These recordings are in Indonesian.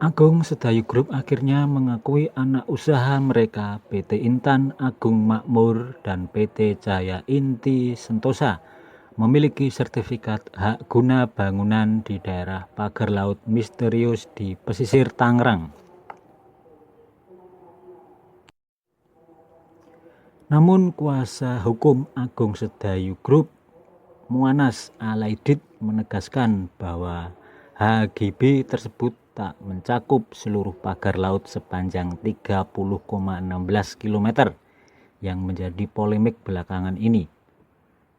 Agung Sedayu Group akhirnya mengakui anak usaha mereka PT Intan Agung Makmur dan PT Jaya Inti Sentosa memiliki sertifikat hak guna bangunan di daerah pagar laut misterius di pesisir Tangerang. Namun kuasa hukum Agung Sedayu Group, Muanas Alaidit, menegaskan bahwa HGB tersebut tak mencakup seluruh pagar laut sepanjang 30,16 km yang menjadi polemik belakangan ini.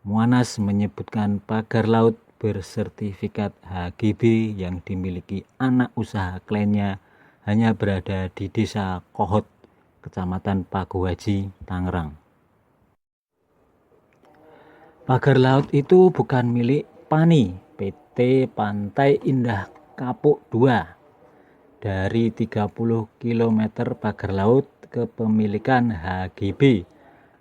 Muanas menyebutkan pagar laut bersertifikat HGB yang dimiliki anak usaha kliennya hanya berada di Desa Kohot, Kecamatan Paguhaji, Tangerang. Pagar laut itu bukan milik PANI, PT Pantai Indah Kapuk II. Dari 30 km pagar laut kepemilikan HGB,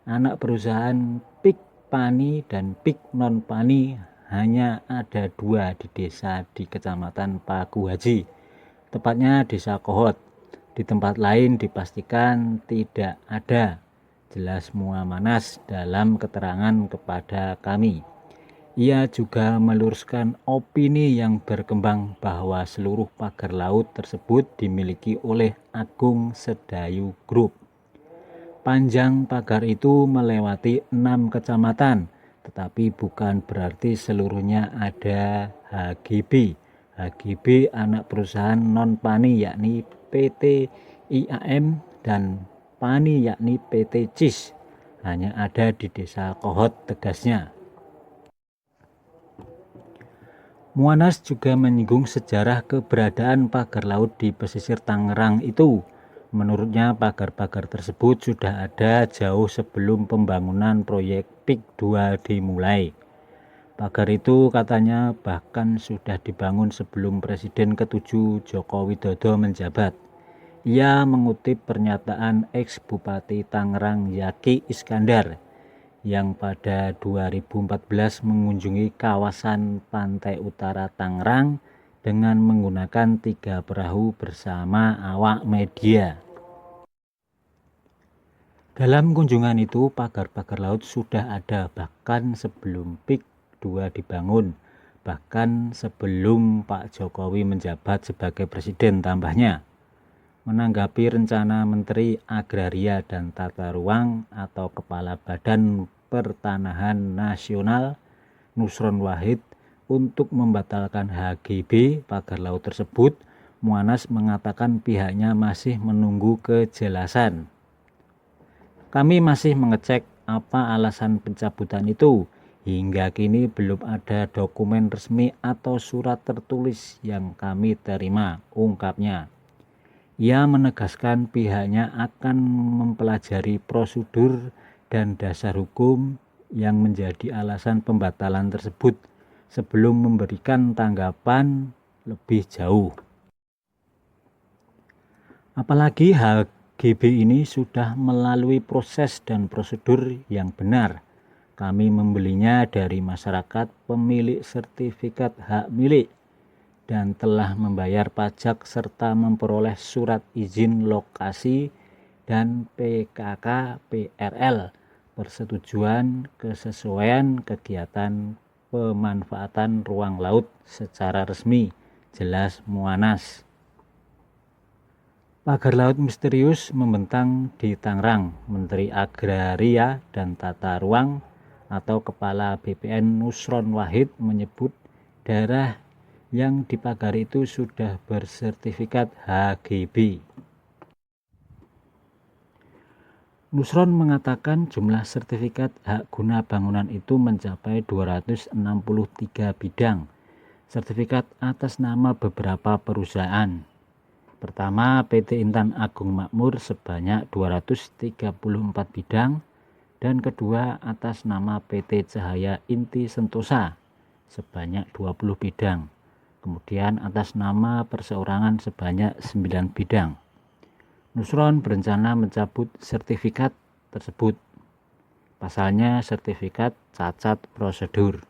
anak perusahaan PIK PANI dan PIK non-PANI hanya ada 2 di desa di Kecamatan Paguhaji, tepatnya Desa Kohot. Di tempat lain dipastikan tidak ada, jelas Muanas dalam keterangan kepada kami. Ia juga meluruskan opini yang berkembang bahwa seluruh pagar laut tersebut dimiliki oleh Agung Sedayu Group. Panjang pagar itu melewati 6 kecamatan, tetapi bukan berarti seluruhnya ada HGB. HGB anak perusahaan non-PANI yakni PT IAM dan PANI yakni PT CIS hanya ada di Desa Kohot, tegasnya. Muanas juga menyinggung sejarah keberadaan pagar laut di pesisir Tangerang itu. Menurutnya pagar-pagar tersebut sudah ada jauh sebelum pembangunan proyek PIK 2 dimulai. Pagar itu katanya bahkan sudah dibangun sebelum Presiden ke-7 Joko Widodo menjabat. Ia mengutip pernyataan ex-Bupati Tangerang Yaki Iskandar yang pada 2014 mengunjungi kawasan pantai utara Tangerang dengan menggunakan 3 perahu bersama awak media. Dalam kunjungan itu pagar-pagar laut sudah ada bahkan sebelum PIK 2 dibangun, bahkan sebelum Pak Jokowi menjabat sebagai presiden, tambahnya. Menanggapi rencana Menteri Agraria dan Tata Ruang atau Kepala Badan Pertanahan Nasional Nusron Wahid untuk membatalkan HGB pagar laut tersebut, Muanas mengatakan pihaknya masih menunggu kejelasan. Kami masih mengecek apa alasan pencabutan itu. Hingga kini belum ada dokumen resmi atau surat tertulis yang kami terima, ungkapnya. Ia menegaskan pihaknya akan mempelajari prosedur dan dasar hukum yang menjadi alasan pembatalan tersebut sebelum memberikan tanggapan lebih jauh. Apalagi HGB ini sudah melalui proses dan prosedur yang benar. Kami membelinya dari masyarakat pemilik sertifikat hak milik dan telah membayar pajak serta memperoleh surat izin lokasi dan PKK PRL persetujuan kesesuaian kegiatan pemanfaatan ruang laut secara resmi, jelas Muanas. Pagar laut misterius membentang di Tangerang. Menteri Agraria dan Tata Ruang atau Kepala BPN Nusron Wahid menyebut daerah yang dipagari itu sudah bersertifikat HGB. Nusron mengatakan jumlah sertifikat hak guna bangunan itu mencapai 263 bidang. Sertifikat atas nama beberapa perusahaan. Pertama, PT Intan Agung Makmur sebanyak 234 bidang, dan kedua atas nama PT Jaya Inti Sentosa sebanyak 20 bidang. Kemudian atas nama perseorangan sebanyak 9 bidang. Nusron berencana mencabut sertifikat tersebut. Pasalnya sertifikat cacat prosedur.